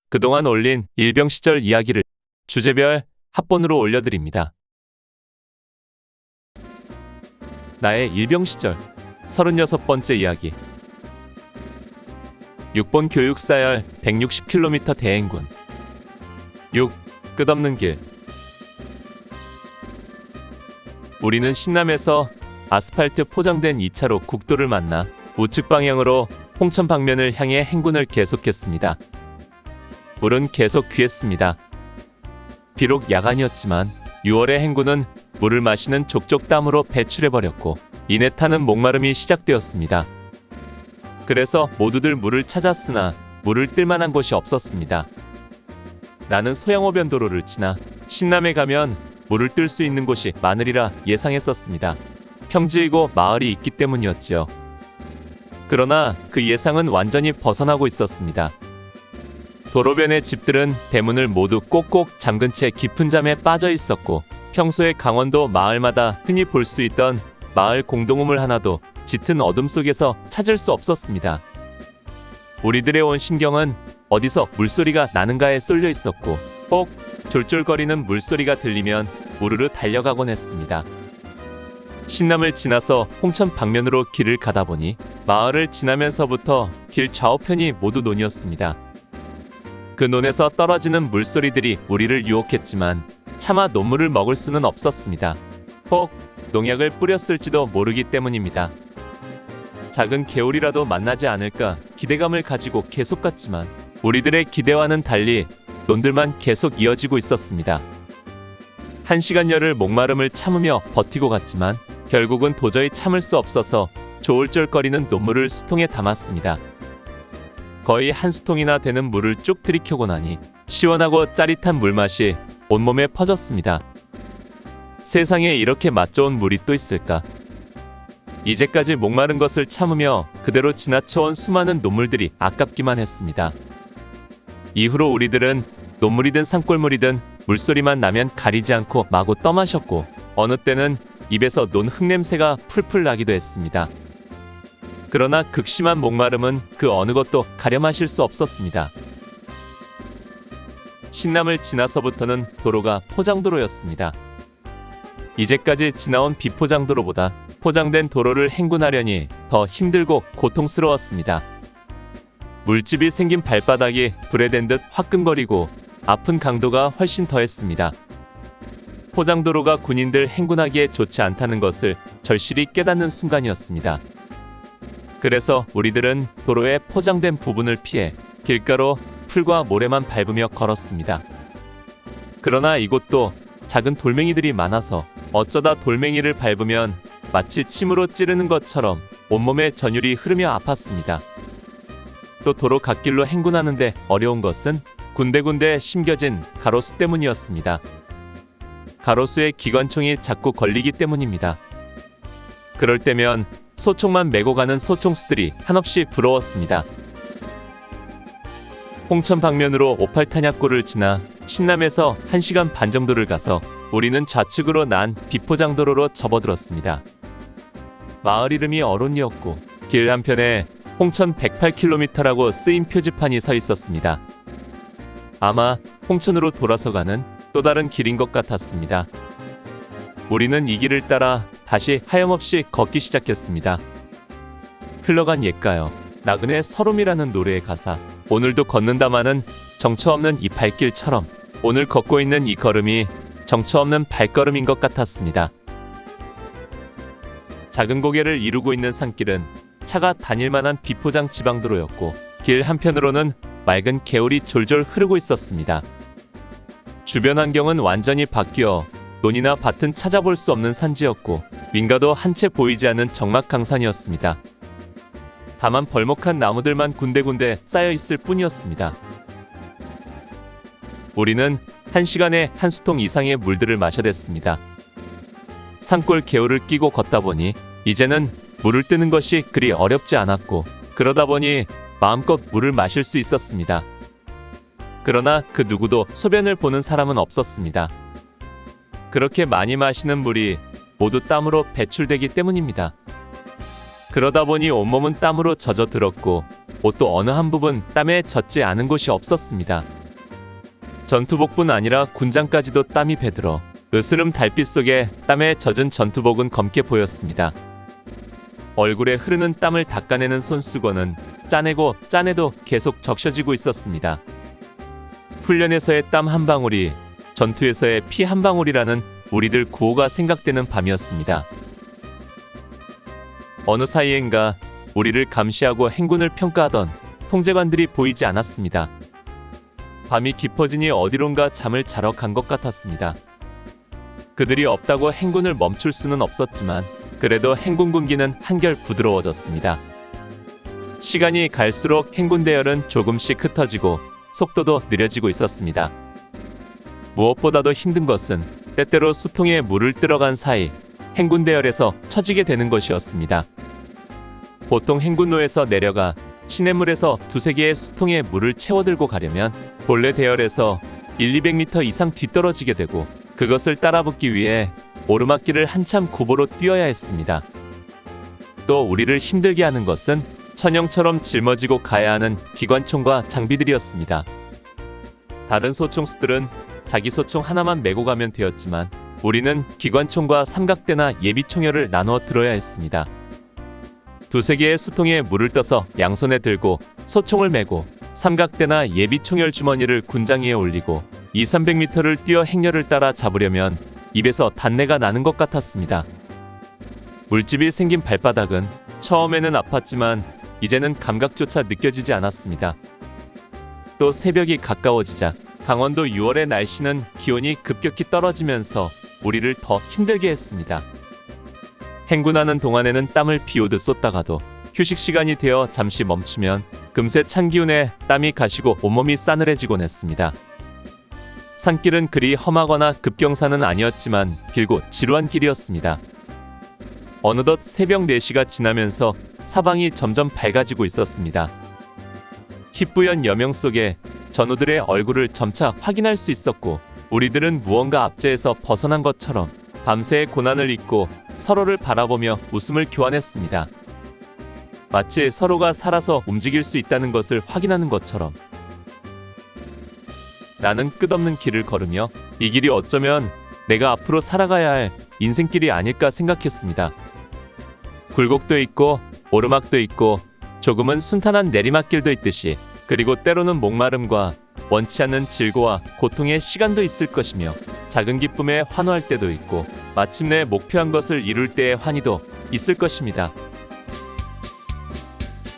그동안 올린 일병 시절 이야기를 주제별 합본으로 올려드립니다. 나의 일병 시절 36번째 이야기. 6번 교육사열 160km 대행군. 6. 끝없는 길. 우리는 신남에서 아스팔트 포장된 2차로 국도를 만나 우측 방향으로 홍천 방면을 향해 행군을 계속했습니다. 물은 계속 귀했습니다. 비록 야간이었지만 6월의 행군은 물을 마시는 족족 땀으로 배출해버렸고 이내 타는 목마름이 시작되었습니다. 그래서 모두들 물을 찾았으나 물을 뜰 만한 곳이 없었습니다. 나는 소양호변 도로를 지나 신남에 가면 물을 뜰 수 있는 곳이 많으리라 예상했었습니다. 평지이고 마을이 있기 때문이었지요. 그러나 그 예상은 완전히 벗어나고 있었습니다. 도로변의 집들은 대문을 모두 꼭꼭 잠근 채 깊은 잠에 빠져 있었고 평소에 강원도 마을마다 흔히 볼 수 있던 마을 공동우물 하나도 짙은 어둠 속에서 찾을 수 없었습니다. 우리들의 온 신경은 어디서 물소리가 나는가에 쏠려 있었고 꼭 졸졸거리는 물소리가 들리면 우르르 달려가곤 했습니다. 신남을 지나서 홍천 방면으로 길을 가다 보니 마을을 지나면서부터 길 좌우편이 모두 논이었습니다. 그 논에서 떨어지는 물소리들이 우리를 유혹했지만 차마 논물을 먹을 수는 없었습니다. 혹 농약을 뿌렸을지도 모르기 때문입니다. 작은 개울이라도 만나지 않을까 기대감을 가지고 계속 갔지만 우리들의 기대와는 달리 논들만 계속 이어지고 있었습니다. 1시간여를 목마름을 참으며 버티고 갔지만 결국은 도저히 참을 수 없어서 조울쫄거리는 논물을 수통에 담았습니다. 거의 한 수통이나 되는 물을 쭉 들이켜고 나니 시원하고 짜릿한 물맛이 온몸에 퍼졌습니다. 세상에 이렇게 맛 좋은 물이 또 있을까? 이제까지 목마른 것을 참으며 그대로 지나쳐온 수많은 논물들이 아깝기만 했습니다. 이후로 우리들은 논물이든 산골물이든 물소리만 나면 가리지 않고 마구 떠마셨고 어느 때는 입에서 논 흙냄새가 풀풀 나기도 했습니다. 그러나 극심한 목마름은 그 어느 것도 가려 마실 수 없었습니다. 신남을 지나서부터는 도로가 포장도로였습니다. 이제까지 지나온 비포장도로보다 포장된 도로를 행군하려니 더 힘들고 고통스러웠습니다. 물집이 생긴 발바닥이 불에 댄 듯 화끈거리고 아픈 강도가 훨씬 더했습니다. 포장도로가 군인들 행군하기에 좋지 않다는 것을 절실히 깨닫는 순간이었습니다. 그래서 우리들은 도로의 포장된 부분을 피해 길가로 풀과 모래만 밟으며 걸었습니다. 그러나 이곳도 작은 돌멩이들이 많아서 어쩌다 돌멩이를 밟으면 마치 침으로 찌르는 것처럼 온몸에 전율이 흐르며 아팠습니다. 또 도로 갓길로 행군하는데 어려운 것은 군데군데 심겨진 가로수 때문이었습니다. 가로수에 기관총이 자꾸 걸리기 때문입니다. 그럴 때면 소총만 메고 가는 소총수들이 한없이 부러웠습니다. 홍천 방면으로 58 탄약고를 지나 신남에서 1시간 반 정도를 가서 우리는 좌측으로 난 비포장도로로 접어들었습니다. 마을 이름이 어론이었고 길 한편에 홍천 108km라고 쓰인 표지판이 서 있었습니다. 아마 홍천으로 돌아서 가는 또 다른 길인 것 같았습니다. 우리는 이 길을 따라 다시 하염없이 걷기 시작했습니다. 흘러간 옛가요. 나그네 서름이라는 노래의 가사. 오늘도 걷는다마는 정처 없는 이 발길처럼 오늘 걷고 있는 이 걸음이 정처 없는 발걸음인 것 같았습니다. 작은 고개를 이루고 있는 산길은 차가 다닐 만한 비포장 지방도로였고 길 한편으로는 맑은 개울이 졸졸 흐르고 있었습니다. 주변 환경은 완전히 바뀌어 논이나 밭은 찾아볼 수 없는 산지였고 민가도 한 채 보이지 않는 적막강산이었습니다. 다만 벌목한 나무들만 군데군데 쌓여 있을 뿐이었습니다. 우리는 1시간에 한 수통 이상의 물들을 마셔댔습니다. 산골 개울을 끼고 걷다 보니 이제는 물을 뜨는 것이 그리 어렵지 않았고 그러다 보니 마음껏 물을 마실 수 있었습니다. 그러나 그 누구도 소변을 보는 사람은 없었습니다. 그렇게 많이 마시는 물이 모두 땀으로 배출되기 때문입니다. 그러다 보니 온몸은 땀으로 젖어들었고 옷도 어느 한 부분 땀에 젖지 않은 곳이 없었습니다. 전투복뿐 아니라 군장까지도 땀이 배들어 으스름 달빛 속에 땀에 젖은 전투복은 검게 보였습니다. 얼굴에 흐르는 땀을 닦아내는 손수건은 짜내고 짜내도 계속 적셔지고 있었습니다. 훈련에서의 땀 한 방울이 전투에서의 피 한 방울이라는 우리들 구호가 생각되는 밤이었습니다. 어느 사이엔가 우리를 감시하고 행군을 평가하던 통제관들이 보이지 않았습니다. 밤이 깊어지니 어디론가 잠을 자러 간 것 같았습니다. 그들이 없다고 행군을 멈출 수는 없었지만 그래도 행군 군기는 한결 부드러워졌습니다. 시간이 갈수록 행군 대열은 조금씩 흩어지고 속도도 느려지고 있었습니다. 무엇보다도 힘든 것은 때때로 수통에 물을 들어간 사이 행군 대열에서 처지게 되는 것이었습니다. 보통 행군로에서 내려가 시냇물에서 두세 개의 수통에 물을 채워들고 가려면 본래 대열에서 1-200m 이상 뒤떨어지게 되고 그것을 따라붙기 위해 오르막길을 한참 구보로 뛰어야 했습니다. 또 우리를 힘들게 하는 것은 천형처럼 짊어지고 가야 하는 기관총과 장비들이었습니다. 다른 소총수들은 자기 소총 하나만 메고 가면 되었지만 우리는 기관총과 삼각대나 예비총열을 나누어 들어야 했습니다. 두세 개의 수통에 물을 떠서 양손에 들고 소총을 메고 삼각대나 예비총열 주머니를 군장 위에 올리고 200-300m를 뛰어 행렬을 따라 잡으려면 입에서 단내가 나는 것 같았습니다. 물집이 생긴 발바닥은 처음에는 아팠지만 이제는 감각조차 느껴지지 않았습니다. 또 새벽이 가까워지자 강원도 6월의 날씨는 기온이 급격히 떨어지면서 우리를 더 힘들게 했습니다. 행군하는 동안에는 땀을 비오듯 쏟다가도 휴식 시간이 되어 잠시 멈추면 금세 찬 기운에 땀이 가시고 온몸이 싸늘해지곤 했습니다. 산길은 그리 험하거나 급경사는 아니었지만 길고 지루한 길이었습니다. 어느덧 새벽 4시가 지나면서 사방이 점점 밝아지고 있었습니다. 희뿌연 여명 속에 전우들의 얼굴을 점차 확인할 수 있었고 우리들은 무언가 압제에서 벗어난 것처럼 밤새의 고난을 잊고 서로를 바라보며 웃음을 교환했습니다. 마치 서로가 살아서 움직일 수 있다는 것을 확인하는 것처럼. 나는 끝없는 길을 걸으며 이 길이 어쩌면 내가 앞으로 살아가야 할 인생길이 아닐까 생각했습니다. 굴곡도 있고 오르막도 있고 조금은 순탄한 내리막길도 있듯이 그리고 때로는 목마름과 원치 않는 질고와 고통의 시간도 있을 것이며 작은 기쁨에 환호할 때도 있고 마침내 목표한 것을 이룰 때의 환희도 있을 것입니다.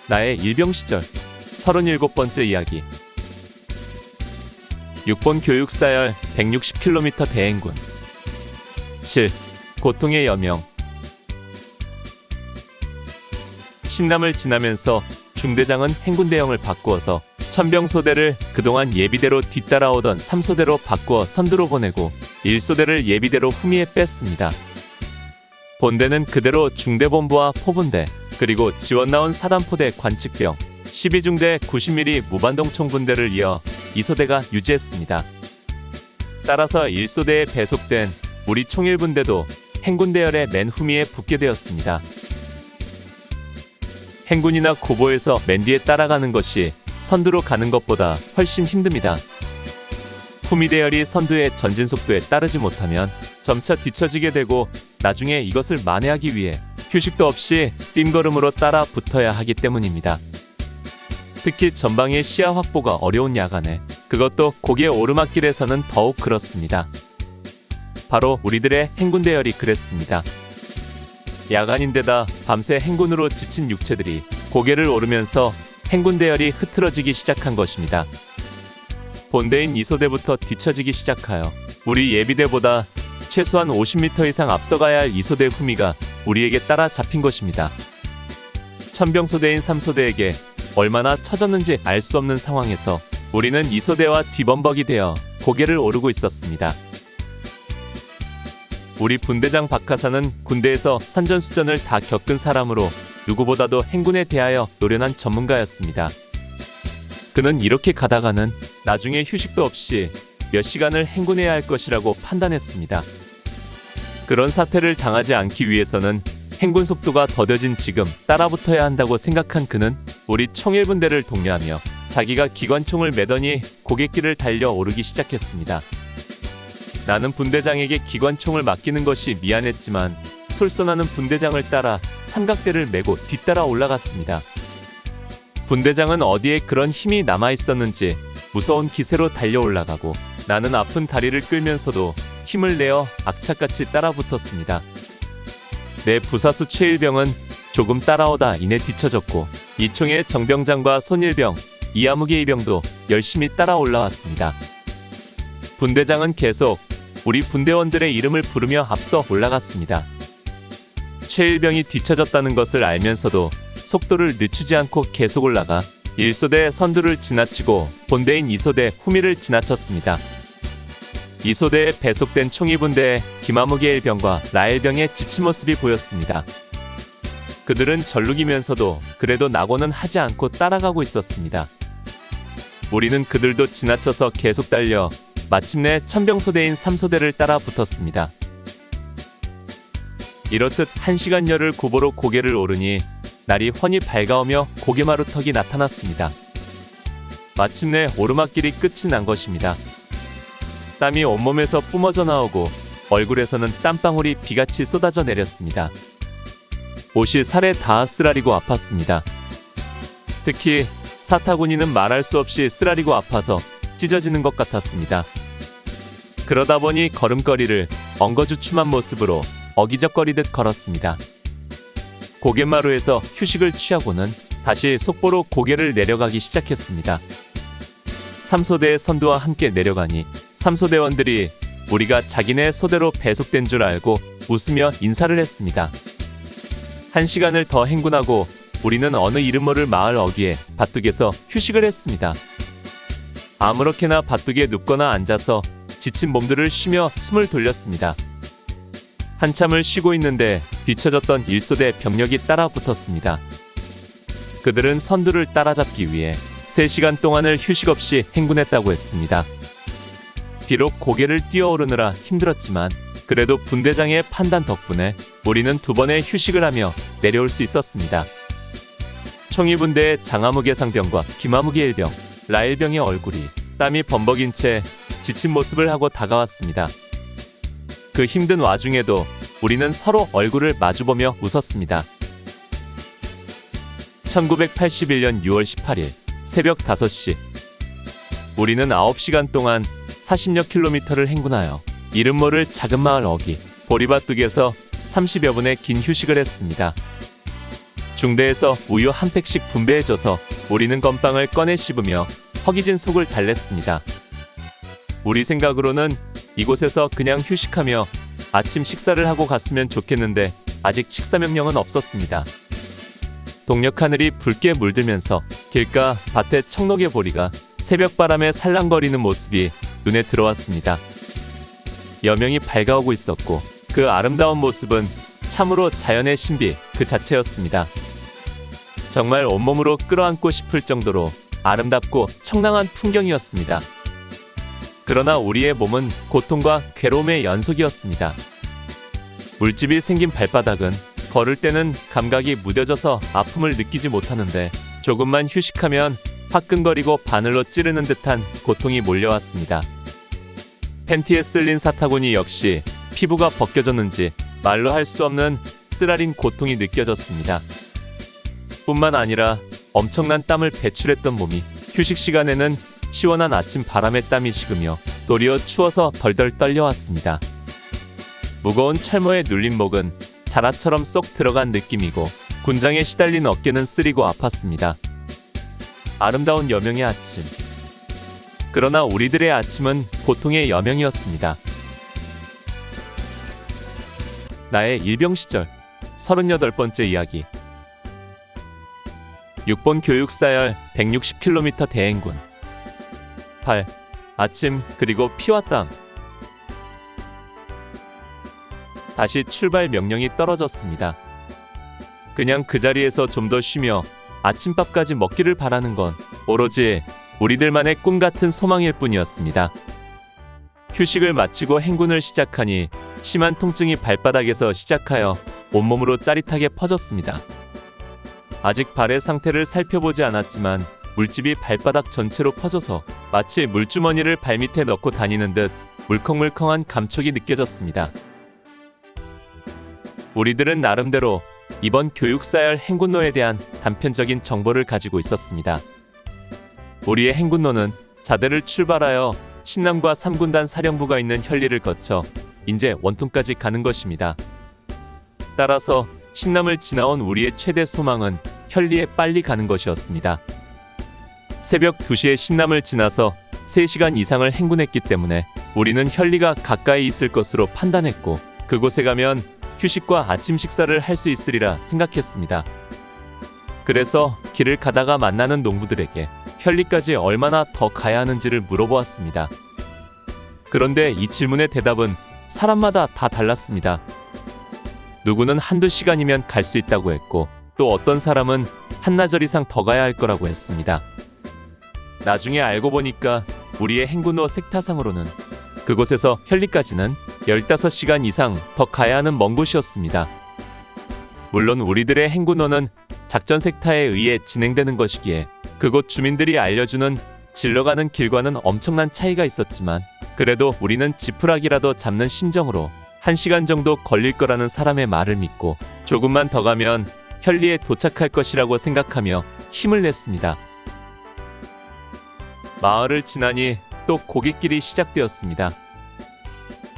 나의 일병 시절 37번째 이야기 6번 교육사열 160km 대행군 7. 고통의 여명 신남을 지나면서 중대장은 행군대형을 바꾸어서 천병소대를 그동안 예비대로 뒤따라오던 3소대로 바꾸어 선두로 보내고 1소대를 예비대로 후미에 뺐습니다. 본대는 그대로 중대본부와 포분대 그리고 지원 나온 사단포대 관측병 12중대 90mm 무반동 총분대를 이어 2소대가 유지했습니다. 따라서 1소대에 배속된 우리 총일분대도 행군대열의 맨 후미에 붙게 되었습니다. 행군이나 구보에서 맨 뒤에 따라가는 것이 선두로 가는 것보다 훨씬 힘듭니다. 후미 대열이 선두의 전진 속도에 따르지 못하면 점차 뒤처지게 되고 나중에 이것을 만회하기 위해 휴식도 없이 뜀걸음으로 따라 붙어야 하기 때문입니다. 특히 전방의 시야 확보가 어려운 야간에 그것도 고개 오르막길에서는 더욱 그렇습니다. 바로 우리들의 행군 대열이 그랬습니다. 야간인데다 밤새 행군으로 지친 육체들이 고개를 오르면서 행군 대열이 흐트러지기 시작한 것입니다. 본대인 2소대부터 뒤처지기 시작하여 우리 예비대보다 최소한 50m 이상 앞서가야 할 2소대 후미가 우리에게 따라 잡힌 것입니다. 천병소대인 3소대에게 얼마나 처졌는지 알 수 없는 상황에서 우리는 2소대와 뒤범벅이 되어 고개를 오르고 있었습니다. 우리 분대장 박하사는 군대에서 산전수전을 다 겪은 사람으로 누구보다도 행군에 대하여 노련한 전문가였습니다. 그는 이렇게 가다가는 나중에 휴식도 없이 몇 시간을 행군해야 할 것이라고 판단했습니다. 그런 사태를 당하지 않기 위해서는 행군 속도가 더뎌진 지금 따라붙어야 한다고 생각한 그는 우리 총일분대를 독려하며 자기가 기관총을 매더니 고갯길을 달려 오르기 시작했습니다. 나는 분대장에게 기관총을 맡기는 것이 미안했지만 솔선하는 분대장을 따라 삼각대를 메고 뒤따라 올라갔습니다. 분대장은 어디에 그런 힘이 남아있었는지 무서운 기세로 달려 올라가고 나는 아픈 다리를 끌면서도 힘을 내어 악착같이 따라붙었습니다. 내 부사수 최일병은 조금 따라오다 이내 뒤처졌고 이총의 정병장과 손일병, 이아무개 일병도 열심히 따라 올라왔습니다. 분대장은 계속 우리 분대원들의 이름을 부르며 앞서 올라갔습니다. 최일병이 뒤처졌다는 것을 알면서도 속도를 늦추지 않고 계속 올라가 1소대 선두를 지나치고 본대인 2소대 후미를 지나쳤습니다. 2소대에 배속된 총이분대에 김아무개 일병과 라일병의 지친 모습이 보였습니다. 그들은 절룩이면서도 그래도 낙오는 하지 않고 따라가고 있었습니다. 우리는 그들도 지나쳐서 계속 달려 마침내 천병소대인 3소대를 따라 붙었습니다. 이렇듯 1시간여를 구보로 고개를 오르니 날이 훤히 밝아오며 고개마루턱이 나타났습니다. 마침내 오르막길이 끝이 난 것입니다. 땀이 온몸에서 뿜어져 나오고 얼굴에서는 땀방울이 비같이 쏟아져 내렸습니다. 옷이 살에 닿아 쓰라리고 아팠습니다. 특히 사타구니는 말할 수 없이 쓰라리고 아파서 찢어지는 것 같았습니다. 그러다 보니 걸음걸이를 엉거주춤한 모습으로 어기적거리듯 걸었습니다. 고갯마루에서 휴식을 취하고는 다시 속보로 고개를 내려가기 시작했습니다. 3소대의 선두와 함께 내려가니 3소대원들이 우리가 자기네 소대로 배속된 줄 알고 웃으며 인사를 했습니다. 1시간을 더 행군하고 우리는 어느 이름 모를 마을 어귀에 밭둑에서 휴식을 했습니다. 아무렇게나 밭둑에 눕거나 앉아서 지친 몸들을 쉬며 숨을 돌렸습니다. 한참을 쉬고 있는데 뒤처졌던 1소대 병력이 따라 붙었습니다. 그들은 선두를 따라잡기 위해 3시간 동안을 휴식 없이 행군했다고 했습니다. 비록 고개를 뛰어오르느라 힘들었지만 그래도 분대장의 판단 덕분에 우리는 2번의 휴식을 하며 내려올 수 있었습니다. 총이분대의 장아무개 상병과 김아무개 일병, 라일병의 얼굴이 땀이 범벅인 채 지친 모습을 하고 다가왔습니다. 그 힘든 와중에도 우리는 서로 얼굴을 마주보며 웃었습니다. 1981년 6월 18일 새벽 5시 우리는 9시간 동안 40여 킬로미터를 행군하여 이름 모를 작은 마을 어귀 보리밭둑에서 30여 분의 긴 휴식을 했습니다. 중대에서 우유 한 팩씩 분배해줘서 우리는 건빵을 꺼내 씹으며 허기진 속을 달랬습니다. 우리 생각으로는 이곳에서 그냥 휴식하며 아침 식사를 하고 갔으면 좋겠는데 아직 식사 명령은 없었습니다. 동력 하늘이 붉게 물들면서 길가 밭의 청록의 보리가 새벽바람에 살랑거리는 모습이 눈에 들어왔습니다. 여명이 밝아오고 있었고 그 아름다운 모습은 참으로 자연의 신비 그 자체였습니다. 정말 온몸으로 끌어안고 싶을 정도로 아름답고 청량한 풍경이었습니다. 그러나 우리의 몸은 고통과 괴로움의 연속이었습니다. 물집이 생긴 발바닥은 걸을 때는 감각이 무뎌져서 아픔을 느끼지 못하는데 조금만 휴식하면 화끈거리고 바늘로 찌르는 듯한 고통이 몰려왔습니다. 팬티에 쓸린 사타구니 역시 피부가 벗겨졌는지 말로 할 수 없는 쓰라린 고통이 느껴졌습니다. 뿐만 아니라 엄청난 땀을 배출했던 몸이 휴식 시간에는 시원한 아침 바람에 땀이 식으며 도리어 추워서 덜덜 떨려왔습니다. 무거운 철모에 눌린 목은 자라처럼 쏙 들어간 느낌이고 군장에 시달린 어깨는 쓰리고 아팠습니다. 아름다운 여명의 아침. 그러나 우리들의 아침은 고통의 여명이었습니다. 나의 일병 시절 38번째 이야기. 6번 교육사열 160km 대행군. 8. 아침 그리고 피와 땀. 다시 출발 명령이 떨어졌습니다. 그냥 그 자리에서 좀 더 쉬며 아침밥까지 먹기를 바라는 건 오로지 우리들만의 꿈 같은 소망일 뿐이었습니다. 휴식을 마치고 행군을 시작하니 심한 통증이 발바닥에서 시작하여 온몸으로 짜릿하게 퍼졌습니다. 아직 발의 상태를 살펴보지 않았지만 물집이 발바닥 전체로 퍼져서 마치 물주머니를 발밑에 넣고 다니는 듯 물컹물컹한 감촉이 느껴졌습니다. 우리들은 나름대로 이번 교육사열 행군로에 대한 단편적인 정보를 가지고 있었습니다. 우리의 행군로는 자대를 출발하여 신남과 3군단 사령부가 있는 현리를 거쳐 인제 원통까지 가는 것입니다. 따라서 신남을 지나온 우리의 최대 소망은 현리에 빨리 가는 것이었습니다. 새벽 2시에 신남을 지나서 3시간 이상을 행군했기 때문에 우리는 현리가 가까이 있을 것으로 판단했고, 그곳에 가면 휴식과 아침 식사를 할 수 있으리라 생각했습니다. 그래서 길을 가다가 만나는 농부들에게 현리까지 얼마나 더 가야 하는지를 물어보았습니다. 그런데 이 질문의 대답은 사람마다 다 달랐습니다. 누구는 한두 시간이면 갈 수 있다고 했고, 또 어떤 사람은 한나절 이상 더 가야 할 거라고 했습니다. 나중에 알고 보니까 우리의 행군로 색타상으로는 그곳에서 현리까지는 15시간 이상 더 가야 하는 먼 곳이었습니다. 물론 우리들의 행군로는 작전 색타에 의해 진행되는 것이기에 그곳 주민들이 알려주는 질러가는 길과는 엄청난 차이가 있었지만, 그래도 우리는 지푸라기라도 잡는 심정으로 1시간 정도 걸릴 거라는 사람의 말을 믿고 조금만 더 가면 현리에 도착할 것이라고 생각하며 힘을 냈습니다. 마을을 지나니 또 고갯길이 시작되었습니다.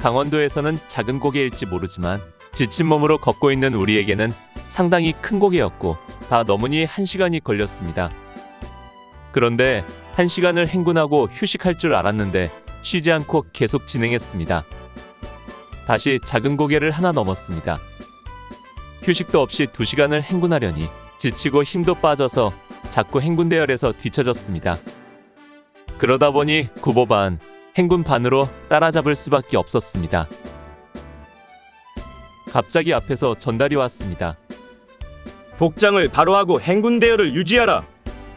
강원도에서는 작은 고개일지 모르지만 지친 몸으로 걷고 있는 우리에게는 상당히 큰 고개였고, 다 넘으니 1시간이 걸렸습니다. 그런데 1시간을 행군하고 휴식할 줄 알았는데 쉬지 않고 계속 진행했습니다. 다시 작은 고개를 하나 넘었습니다. 휴식도 없이 2시간을 행군하려니 지치고 힘도 빠져서 자꾸 행군 대열에서 뒤처졌습니다. 그러다 보니 구보 반, 행군 반으로 따라잡을 수밖에 없었습니다. 갑자기 앞에서 전달이 왔습니다. 복장을 바로 하고 행군 대열을 유지하라.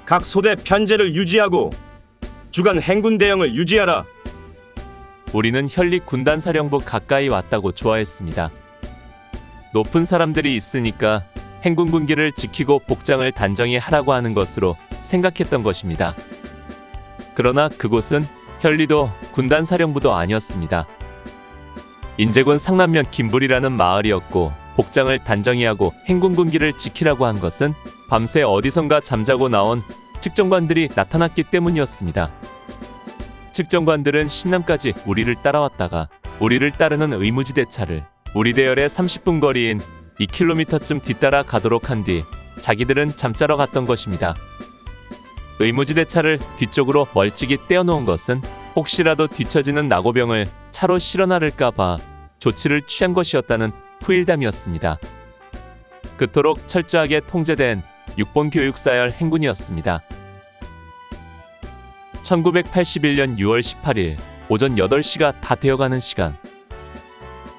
각 소대 편제를 유지하고 주간 행군 대형을 유지하라. 우리는 현리 군단 사령부 가까이 왔다고 좋아했습니다. 높은 사람들이 있으니까 행군 군기를 지키고 복장을 단정히 하라고 하는 것으로 생각했던 것입니다. 그러나 그곳은 현리도 군단 사령부도 아니었습니다. 인제군 상남면 김불이라는 마을이었고, 복장을 단정히 하고 행군 군기를 지키라고 한 것은 밤새 어디선가 잠자고 나온 측정관들이 나타났기 때문이었습니다. 측정관들은 신남까지 우리를 따라왔다가 우리를 따르는 의무지대차를 우리 대열의 30분 거리인 2km쯤 뒤따라 가도록 한 뒤 자기들은 잠자러 갔던 것입니다. 의무지대차를 뒤쪽으로 멀찍이 떼어놓은 것은 혹시라도 뒤처지는 나고병을 차로 실어 나를까봐 조치를 취한 것이었다는 후일담이었습니다. 그토록 철저하게 통제된 6본 교육사열 행군이었습니다. 1981년 6월 18일 오전 8시가 다 되어가는 시간,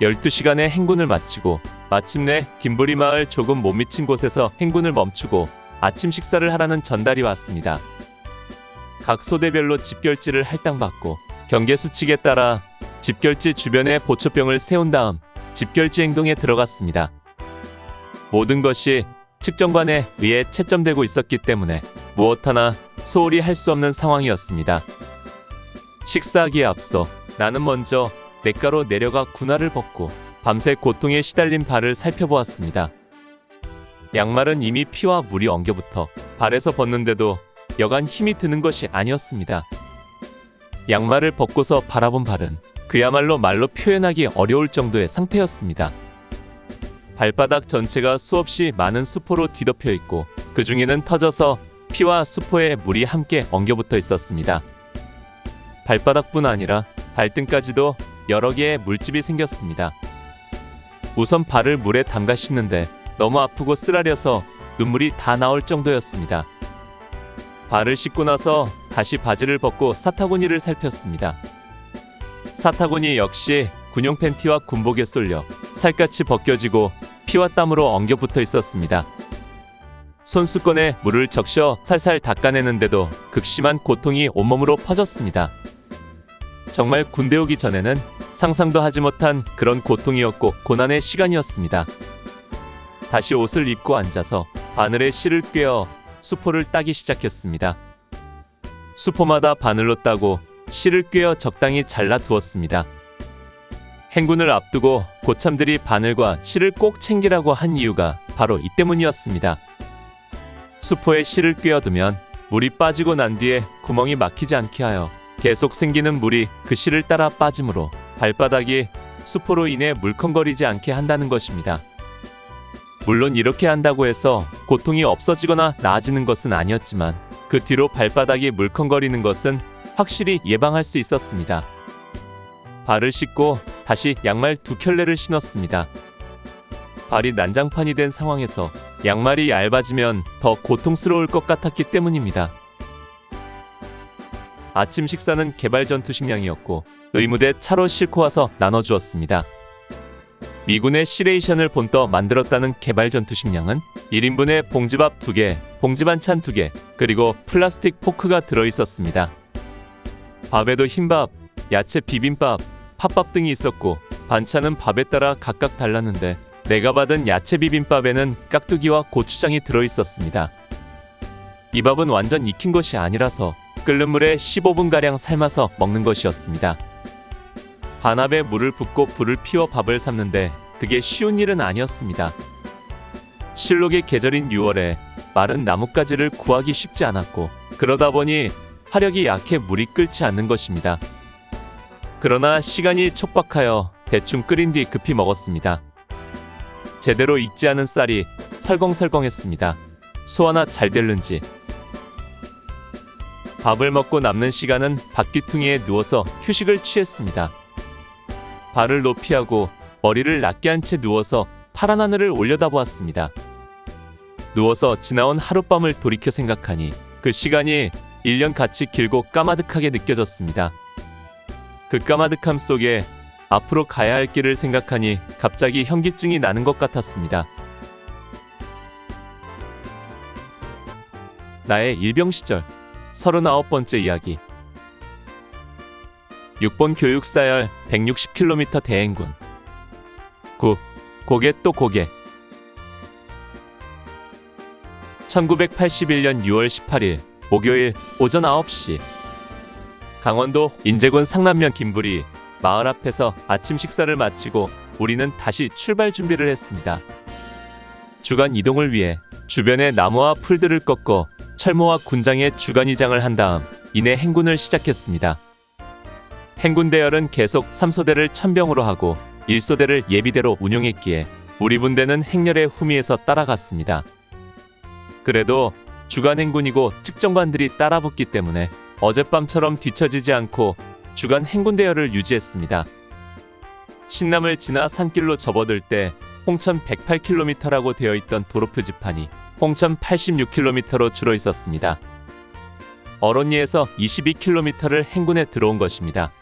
12시간의 행군을 마치고 마침내 김부리 마을 조금 못 미친 곳에서 행군을 멈추고 아침 식사를 하라는 전달이 왔습니다. 각 소대별로 집결지를 할당받고 경계 수칙에 따라 집결지 주변에 보초병을 세운 다음 집결지 행동에 들어갔습니다. 모든 것이 측정관에 의해 채점되고 있었기 때문에 무엇 하나 소홀히 할 수 없는 상황이었습니다. 식사하기에 앞서 나는 먼저 냇가로 내려가 군화를 벗고 밤새 고통에 시달린 발을 살펴보았습니다. 양말은 이미 피와 물이 엉겨붙어 발에서 벗는데도 여간 힘이 드는 것이 아니었습니다. 양말을 벗고서 바라본 발은 그야말로 말로 표현하기 어려울 정도의 상태였습니다. 발바닥 전체가 수없이 많은 수포로 뒤덮여 있고, 그 중에는 터져서 피와 수포에 물이 함께 엉겨붙어 있었습니다. 발바닥뿐 아니라 발등까지도 여러 개의 물집이 생겼습니다. 우선 발을 물에 담가 씻는데 너무 아프고 쓰라려서 눈물이 다 나올 정도였습니다. 발을 씻고 나서 다시 바지를 벗고 사타구니를 살폈습니다. 사타구니 역시 군용 팬티와 군복에 쏠려 살갗이 벗겨지고 피와 땀으로 엉겨붙어 있었습니다. 손수건에 물을 적셔 살살 닦아내는데도 극심한 고통이 온몸으로 퍼졌습니다. 정말 군대 오기 전에는 상상도 하지 못한 그런 고통이었고 고난의 시간이었습니다. 다시 옷을 입고 앉아서 바늘에 실을 꿰어 수포를 따기 시작했습니다. 수포마다 바늘로 따고 실을 꿰어 적당히 잘라 두었습니다. 행군을 앞두고 고참들이 바늘과 실을 꼭 챙기라고 한 이유가 바로 이 때문이었습니다. 수포에 실을 꿰어두면 물이 빠지고 난 뒤에 구멍이 막히지 않게 하여 계속 생기는 물이 그 실을 따라 빠지므로 발바닥이 수포로 인해 물컹거리지 않게 한다는 것입니다. 물론 이렇게 한다고 해서 고통이 없어지거나 나아지는 것은 아니었지만 그 뒤로 발바닥이 물컹거리는 것은 확실히 예방할 수 있었습니다. 발을 씻고 다시 양말 2켤레를 신었습니다. 발이 난장판이 된 상황에서 양말이 얇아지면 더 고통스러울 것 같았기 때문입니다. 아침 식사는 개발 전투 식량이었고 의무대 차로 싣고 와서 나눠주었습니다. 미군의 시레이션을 본떠 만들었다는 개발 전투 식량은 1인분에 봉지밥 2개, 봉지반찬 2개, 그리고 플라스틱 포크가 들어있었습니다. 밥에도 흰밥, 야채 비빔밥, 팥밥 등이 있었고 반찬은 밥에 따라 각각 달랐는데 내가 받은 야채 비빔밥에는 깍두기와 고추장이 들어있었습니다. 이 밥은 완전 익힌 것이 아니라서 끓는 물에 15분가량 삶아서 먹는 것이었습니다. 반합에 물을 붓고 불을 피워 밥을 삶는데 그게 쉬운 일은 아니었습니다. 실록의 계절인 6월에 마른 나뭇가지를 구하기 쉽지 않았고 그러다 보니 화력이 약해 물이 끓지 않는 것입니다. 그러나 시간이 촉박하여 대충 끓인 뒤 급히 먹었습니다. 제대로 익지 않은 쌀이 설컹설컹했습니다. 소화나 잘 될는지. 밥을 먹고 남는 시간은 바퀴퉁이에 누워서 휴식을 취했습니다. 발을 높이 하고 머리를 낮게 한 채 누워서 파란 하늘을 올려다보았습니다. 누워서 지나온 하룻밤을 돌이켜 생각하니 그 시간이 1년같이 길고 까마득하게 느껴졌습니다. 그 까마득함 속에 앞으로 가야 할 길을 생각하니 갑자기 현기증이 나는 것 같았습니다. 나의 일병 시절 39번째 이야기. 6번 교육사열 160km 대행군. 9. 고개 또 고개. 1981년 6월 18일 목요일 오전 9시 강원도 인제군 상남면 김부리 마을 앞에서 아침 식사를 마치고 우리는 다시 출발 준비를 했습니다. 주간 이동을 위해 주변의 나무와 풀들을 꺾어 철모와 군장의 주간 이장을 한 다음 이내 행군을 시작했습니다. 행군 대열은 계속 3소대를 천병으로 하고 1소대를 예비대로 운용했기에 우리 분대는 행렬의 후미에서 따라갔습니다. 그래도 주간 행군이고 측정관들이 따라붙기 때문에 어젯밤처럼 뒤처지지 않고 주간 행군 대열을 유지했습니다. 신남을 지나 산길로 접어들 때 홍천 108km라고 되어 있던 도로 표지판이 홍천 86km로 줄어 있었습니다. 어론리에서 22km를 행군에 들어온 것입니다.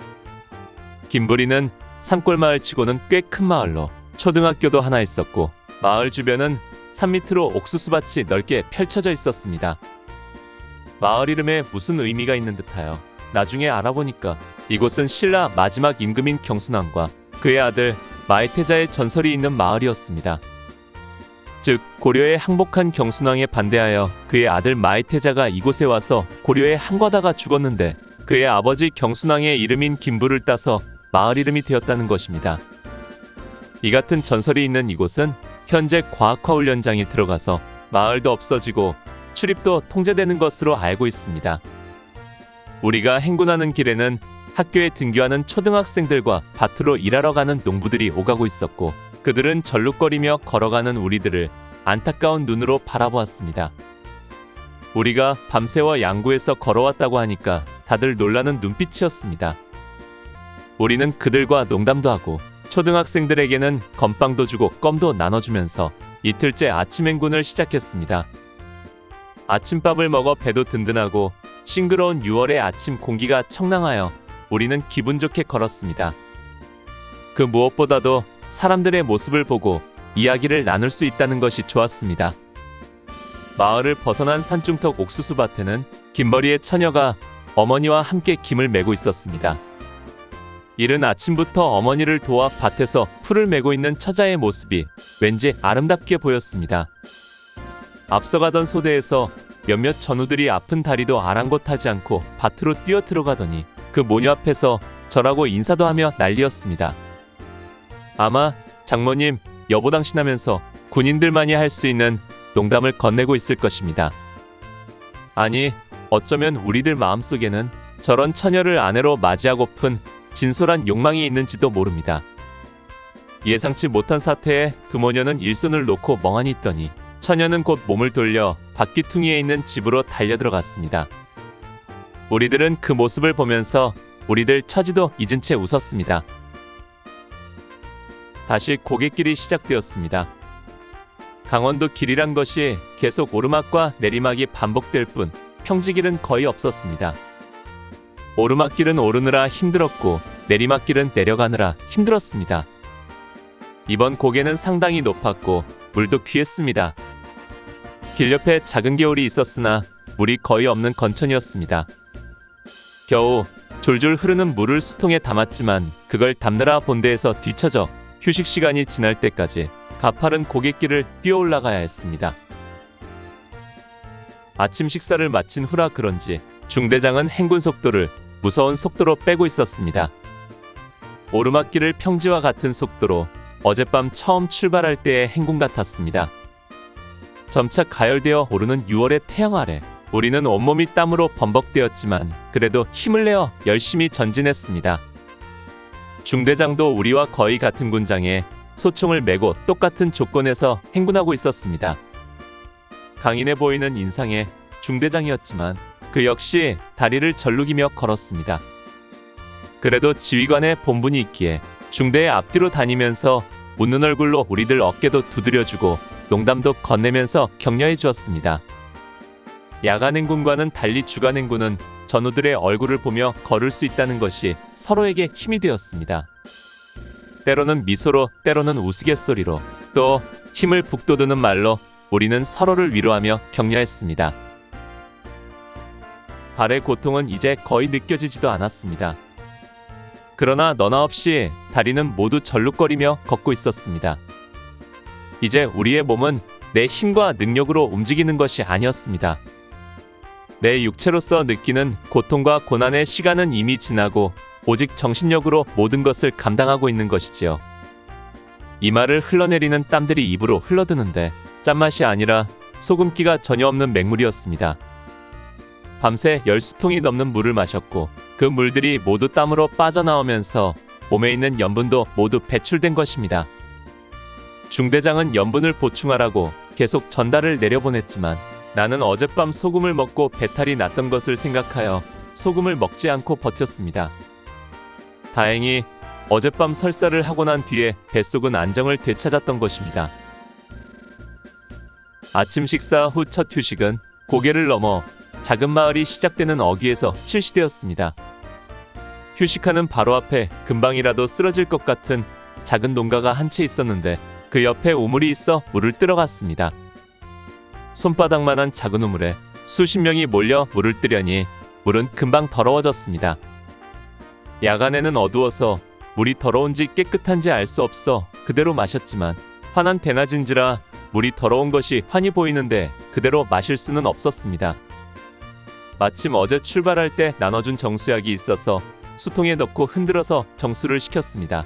김부리는 산골마을 치고는 꽤 큰 마을로 초등학교도 하나 있었고 마을 주변은 산 밑으로 옥수수밭이 넓게 펼쳐져 있었습니다. 마을 이름에 무슨 의미가 있는 듯하여 나중에 알아보니까 이곳은 신라 마지막 임금인 경순왕과 그의 아들 마이태자의 전설이 있는 마을이었습니다. 즉 고려에 항복한 경순왕에 반대하여 그의 아들 마이태자가 이곳에 와서 고려에 항거다가 죽었는데 그의 아버지 경순왕의 이름인 김부를 따서 마을 이름이 되었다는 것입니다. 이 같은 전설이 있는 이곳은 현재 과학화훈련장이 들어가서 마을도 없어지고 출입도 통제되는 것으로 알고 있습니다. 우리가 행군하는 길에는 학교에 등교하는 초등학생들과 밭으로 일하러 가는 농부들이 오가고 있었고 그들은 절룩거리며 걸어가는 우리들을 안타까운 눈으로 바라보았습니다. 우리가 밤새워 양구에서 걸어왔다고 하니까 다들 놀라는 눈빛이었습니다. 우리는 그들과 농담도 하고 초등학생들에게는 건빵도 주고 껌도 나눠주면서 이틀째 아침 행군을 시작했습니다. 아침밥을 먹어 배도 든든하고 싱그러운 6월의 아침 공기가 청량하여 우리는 기분 좋게 걸었습니다. 그 무엇보다도 사람들의 모습을 보고 이야기를 나눌 수 있다는 것이 좋았습니다. 마을을 벗어난 산중턱 옥수수밭에는 김머리의 처녀가 어머니와 함께 김을 메고 있었습니다. 이른 아침부터 어머니를 도와 밭에서 풀을 메고 있는 처자의 모습이 왠지 아름답게 보였습니다. 앞서가던 소대에서 몇몇 전우들이 아픈 다리도 아랑곳하지 않고 밭으로 뛰어 들어가더니 그 모녀 앞에서 절하고 인사도 하며 난리였습니다. 아마 장모님 여보당신하면서 군인들만이 할 수 있는 농담을 건네고 있을 것입니다. 아니, 어쩌면 우리들 마음속에는 저런 처녀를 아내로 맞이하고픈 진솔한 욕망이 있는지도 모릅니다. 예상치 못한 사태에 두 모녀는 일손을 놓고 멍하니 있더니 처녀는 곧 몸을 돌려 바퀴퉁이에 있는 집으로 달려들어갔습니다. 우리들은 그 모습을 보면서 우리들 처지도 잊은 채 웃었습니다. 다시 고갯길이 시작되었습니다. 강원도 길이란 것이 계속 오르막과 내리막이 반복될 뿐 평지길은 거의 없었습니다. 오르막길은 오르느라 힘들었고 내리막길은 내려가느라 힘들었습니다. 이번 고개는 상당히 높았고 물도 귀했습니다. 길 옆에 작은 개울이 있었으나 물이 거의 없는 건천이었습니다. 겨우 졸졸 흐르는 물을 수통에 담았지만 그걸 담느라 본대에서 뒤처져 휴식 시간이 지날 때까지 가파른 고갯길을 뛰어 올라가야 했습니다. 아침 식사를 마친 후라 그런지 중대장은 행군 속도를 무서운 속도로 빼고 있었습니다. 오르막길을 평지와 같은 속도로 어젯밤 처음 출발할 때의 행군 같았습니다. 점차 가열되어 오르는 6월의 태양 아래 우리는 온몸이 땀으로 범벅되었지만 그래도 힘을 내어 열심히 전진했습니다. 중대장도 우리와 거의 같은 군장에 소총을 메고 똑같은 조건에서 행군하고 있었습니다. 강인해 보이는 인상의 중대장이었지만 그 역시 다리를 절룩이며 걸었습니다. 그래도 지휘관의 본분이 있기에 중대의 앞뒤로 다니면서 웃는 얼굴로 우리들 어깨도 두드려주고 농담도 건네면서 격려해 주었습니다. 야간 행군과는 달리 주간 행군은 전우들의 얼굴을 보며 걸을 수 있다는 것이 서로에게 힘이 되었습니다. 때로는 미소로, 때로는 우스갯소리로, 또 힘을 북돋우는 말로 우리는 서로를 위로하며 격려했습니다. 발의 고통은 이제 거의 느껴지지도 않았습니다. 그러나 너나 없이 다리는 모두 절룩거리며 걷고 있었습니다. 이제 우리의 몸은 내 힘과 능력으로 움직이는 것이 아니었습니다. 내 육체로서 느끼는 고통과 고난의 시간은 이미 지나고 오직 정신력으로 모든 것을 감당하고 있는 것이지요. 이마를 흘러내리는 땀들이 입으로 흘러드는데 짠맛이 아니라 소금기가 전혀 없는 맹물이었습니다. 밤새 10수통이 넘는 물을 마셨고 그 물들이 모두 땀으로 빠져나오면서 몸에 있는 염분도 모두 배출된 것입니다. 중대장은 염분을 보충하라고 계속 전달을 내려보냈지만 나는 어젯밤 소금을 먹고 배탈이 났던 것을 생각하여 소금을 먹지 않고 버텼습니다. 다행히 어젯밤 설사를 하고 난 뒤에 뱃속은 안정을 되찾았던 것입니다. 아침 식사 후 첫 휴식은 고개를 넘어 작은 마을이 시작되는 어귀에서 실시되었습니다. 휴식하는 바로 앞에 금방이라도 쓰러질 것 같은 작은 농가가 한 채 있었는데 그 옆에 우물이 있어 물을 뜨러 갔습니다. 손바닥만한 작은 우물에 수십 명이 몰려 물을 뜨려니 물은 금방 더러워졌습니다. 야간에는 어두워서 물이 더러운지 깨끗한지 알 수 없어 그대로 마셨지만 환한 대낮인지라 물이 더러운 것이 환히 보이는데 그대로 마실 수는 없었습니다. 마침 어제 출발할 때 나눠준 정수약이 있어서 수통에 넣고 흔들어서 정수를 시켰습니다.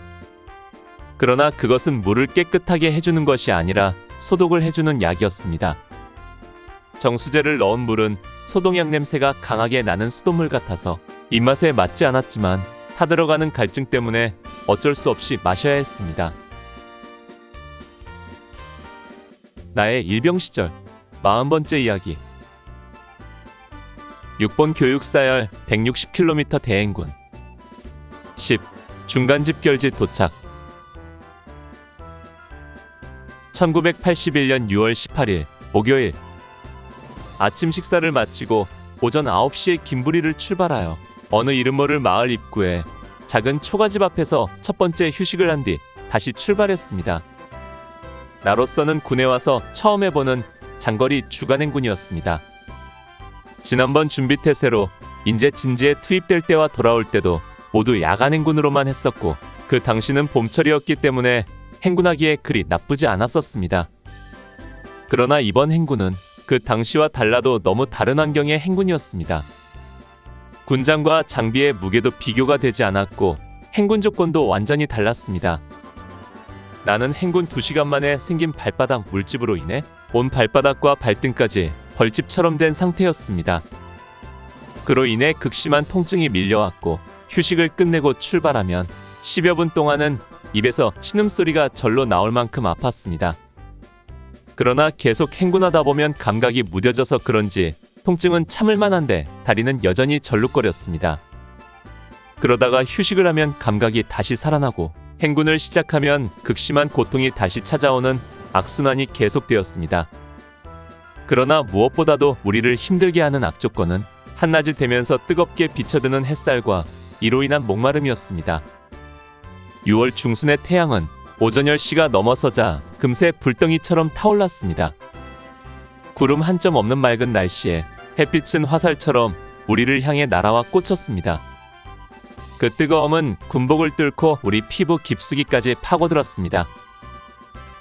그러나 그것은 물을 깨끗하게 해주는 것이 아니라 소독을 해주는 약이었습니다. 정수제를 넣은 물은 소독약 냄새가 강하게 나는 수돗물 같아서 입맛에 맞지 않았지만 타들어가는 갈증 때문에 어쩔 수 없이 마셔야 했습니다. 나의 일병 시절 40번째 이야기. 6번 교육사열 160km 대행군. 10. 중간집결지 도착. 1981년 6월 18일 목요일. 아침 식사를 마치고 오전 9시에 김부리를 출발하여 어느 이름 모를 마을 입구에 작은 초가집 앞에서 첫 번째 휴식을 한 뒤 다시 출발했습니다. 나로서는 군에 와서 처음 해보는 장거리 주간행군이었습니다. 지난번 준비태세로 인제 진지에 투입될 때와 돌아올 때도 모두 야간행군으로만 했었고 그 당시는 봄철이었기 때문에 행군하기에 그리 나쁘지 않았었습니다. 그러나 이번 행군은 그 당시와 달라도 너무 다른 환경의 행군이었습니다. 군장과 장비의 무게도 비교가 되지 않았고 행군 조건도 완전히 달랐습니다. 나는 행군 2시간 만에 생긴 발바닥 물집으로 인해 온 발바닥과 발등까지 벌집처럼 된 상태였습니다. 그로 인해 극심한 통증이 밀려왔고 휴식을 끝내고 출발하면 10여 분 동안은 입에서 신음소리가 절로 나올 만큼 아팠습니다. 그러나 계속 행군하다 보면 감각이 무뎌져서 그런지 통증은 참을 만한데 다리는 여전히 절룩거렸습니다. 그러다가 휴식을 하면 감각이 다시 살아나고 행군을 시작하면 극심한 고통이 다시 찾아오는 악순환이 계속되었습니다. 그러나 무엇보다도 우리를 힘들게 하는 악조건은 한낮이 되면서 뜨겁게 비쳐드는 햇살과 이로 인한 목마름이었습니다. 6월 중순의 태양은 오전 10시가 넘어서자 금세 불덩이처럼 타올랐습니다. 구름 한 점 없는 맑은 날씨에 햇빛은 화살처럼 우리를 향해 날아와 꽂혔습니다. 그 뜨거움은 군복을 뚫고 우리 피부 깊숙이까지 파고들었습니다.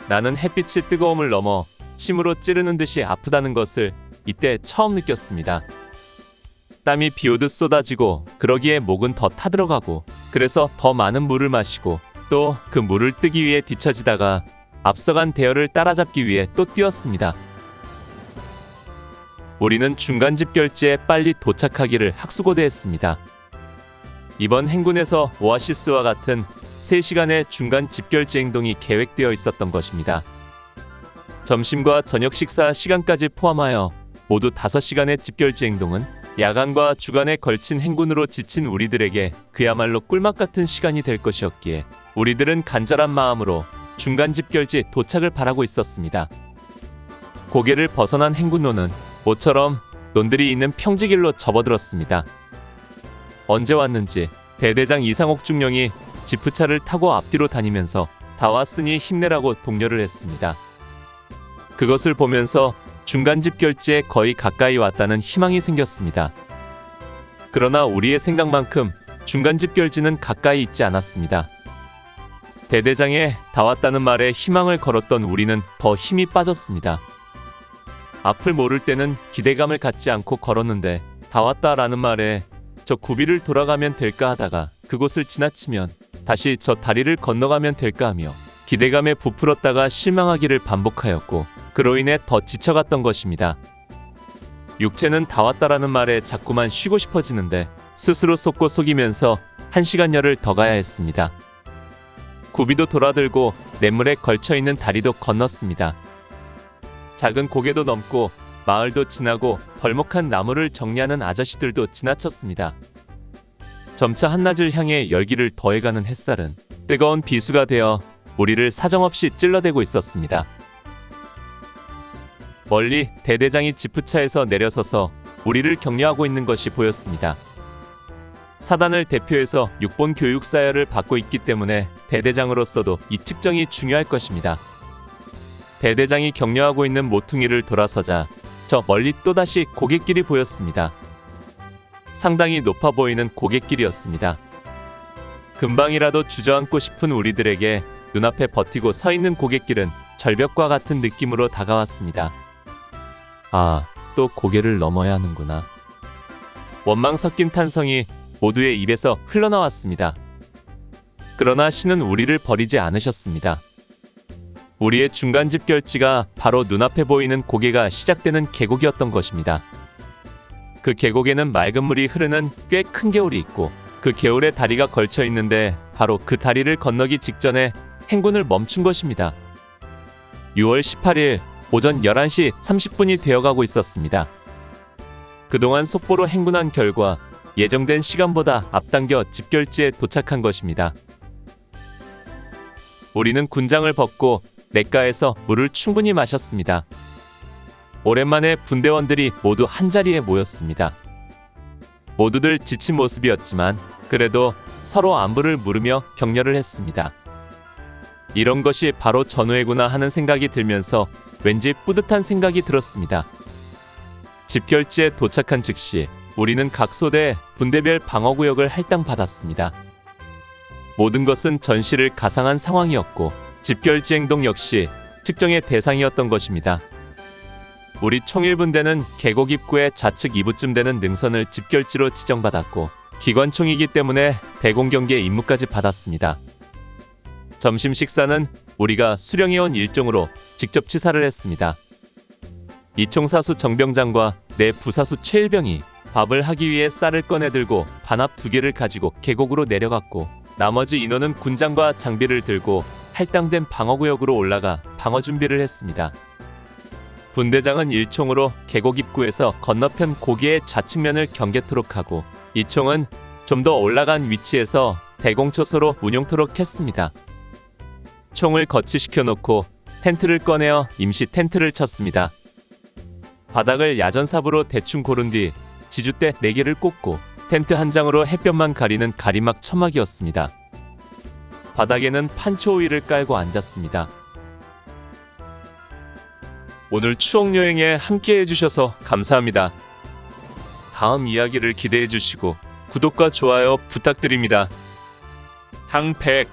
나는 햇빛의 뜨거움을 넘어 침으로 찌르는 듯이 아프다는 것을 이때 처음 느꼈습니다. 땀이 비오듯 쏟아지고 그러기에 목은 더 타들어가고 그래서 더 많은 물을 마시고 또 그 물을 뜨기 위해 뒤처지다가 앞서간 대열을 따라잡기 위해 또 뛰었습니다. 우리는 중간 집결지에 빨리 도착하기를 학수고대했습니다. 이번 행군에서 오아시스와 같은 3시간의 중간 집결지 행동이 계획되어 있었던 것입니다. 점심과 저녁 식사 시간까지 포함하여 모두 5시간의 집결지 행동은 야간과 주간에 걸친 행군으로 지친 우리들에게 그야말로 꿀맛 같은 시간이 될 것이었기에 우리들은 간절한 마음으로 중간 집결지 도착을 바라고 있었습니다. 고개를 벗어난 행군로는 모처럼 논들이 있는 평지길로 접어들었습니다. 언제 왔는지 대대장 이상옥 중령이 지프차를 타고 앞뒤로 다니면서 다 왔으니 힘내라고 독려를 했습니다. 그것을 보면서 중간 집결지에 거의 가까이 왔다는 희망이 생겼습니다. 그러나 우리의 생각만큼 중간 집결지는 가까이 있지 않았습니다. 대대장의 다 왔다는 말에 희망을 걸었던 우리는 더 힘이 빠졌습니다. 앞을 모를 때는 기대감을 갖지 않고 걸었는데 다 왔다라는 말에 저 구비를 돌아가면 될까 하다가 그곳을 지나치면 다시 저 다리를 건너가면 될까 하며 기대감에 부풀었다가 실망하기를 반복하였고 그로 인해 더 지쳐갔던 것입니다. 육체는 다 왔다라는 말에 자꾸만 쉬고 싶어지는데 스스로 속고 속이면서 1시간여를 더 가야 했습니다. 구비도 돌아들고 냇물에 걸쳐있는 다리도 건넜습니다. 작은 고개도 넘고 마을도 지나고 벌목한 나무를 정리하는 아저씨들도 지나쳤습니다. 점차 한낮을 향해 열기를 더해가는 햇살은 뜨거운 비수가 되어 우리를 사정없이 찔러대고 있었습니다. 멀리 대대장이 지프차에서 내려서서 우리를 격려하고 있는 것이 보였습니다. 사단을 대표해서 6본 교육사열을 받고 있기 때문에 대대장으로서도 이 측정이 중요할 것입니다. 대대장이 격려하고 있는 모퉁이를 돌아서자 저 멀리 또다시 고갯길이 보였습니다. 상당히 높아 보이는 고갯길이었습니다. 금방이라도 주저앉고 싶은 우리들에게 눈앞에 버티고 서 있는 고갯길은 절벽과 같은 느낌으로 다가왔습니다. 아, 또 고개를 넘어야 하는구나. 원망 섞인 탄성이 모두의 입에서 흘러나왔습니다. 그러나 신은 우리를 버리지 않으셨습니다. 우리의 중간 집결지가 바로 눈앞에 보이는 고개가 시작되는 계곡이었던 것입니다. 그 계곡에는 맑은 물이 흐르는 꽤 큰 개울이 있고 그 개울에 다리가 걸쳐 있는데 바로 그 다리를 건너기 직전에 행군을 멈춘 것입니다. 6월 18일 오전 11시 30분이 되어가고 있었습니다. 그동안 속보로 행군한 결과 예정된 시간보다 앞당겨 집결지에 도착한 것입니다. 우리는 군장을 벗고 냇가에서 물을 충분히 마셨습니다. 오랜만에 분대원들이 모두 한자리에 모였습니다. 모두들 지친 모습이었지만 그래도 서로 안부를 물으며 격려를 했습니다. 이런 것이 바로 전우회구나 하는 생각이 들면서 왠지 뿌듯한 생각이 들었습니다. 집결지에 도착한 즉시 우리는 각 소대 분대별 방어구역을 할당받았습니다. 모든 것은 전시를 가상한 상황이었고 집결지 행동 역시 측정의 대상이었던 것입니다. 우리 총일분대는 계곡 입구의 좌측 2부쯤 되는 능선을 집결지로 지정받았고 기관총이기 때문에 대공경계 임무까지 받았습니다. 점심 식사는 우리가 수령해온 일정으로 직접 취사를 했습니다. 이총사수 정병장과 내 부사수 최일병이 밥을 하기 위해 쌀을 꺼내 들고 반합 2개를 가지고 계곡으로 내려갔고 나머지 인원은 군장과 장비를 들고 할당된 방어구역으로 올라가 방어 준비를 했습니다. 분대장은 일총으로 계곡 입구에서 건너편 고개의 좌측면을 경계토록 하고 이총은 좀 더 올라간 위치에서 대공초소로 운용토록 했습니다. 총을 거치시켜 놓고 텐트를 꺼내어 임시 텐트를 쳤습니다. 바닥을 야전삽으로 대충 고른 뒤 지주대 4개를 꽂고 텐트 한 장으로 햇볕만 가리는 가리막 처막이었습니다. 바닥에는 판초오이를 깔고 앉았습니다. 오늘 추억여행에 함께 해주셔서 감사합니다. 다음 이야기를 기대해 주시고 구독과 좋아요 부탁드립니다. 탕백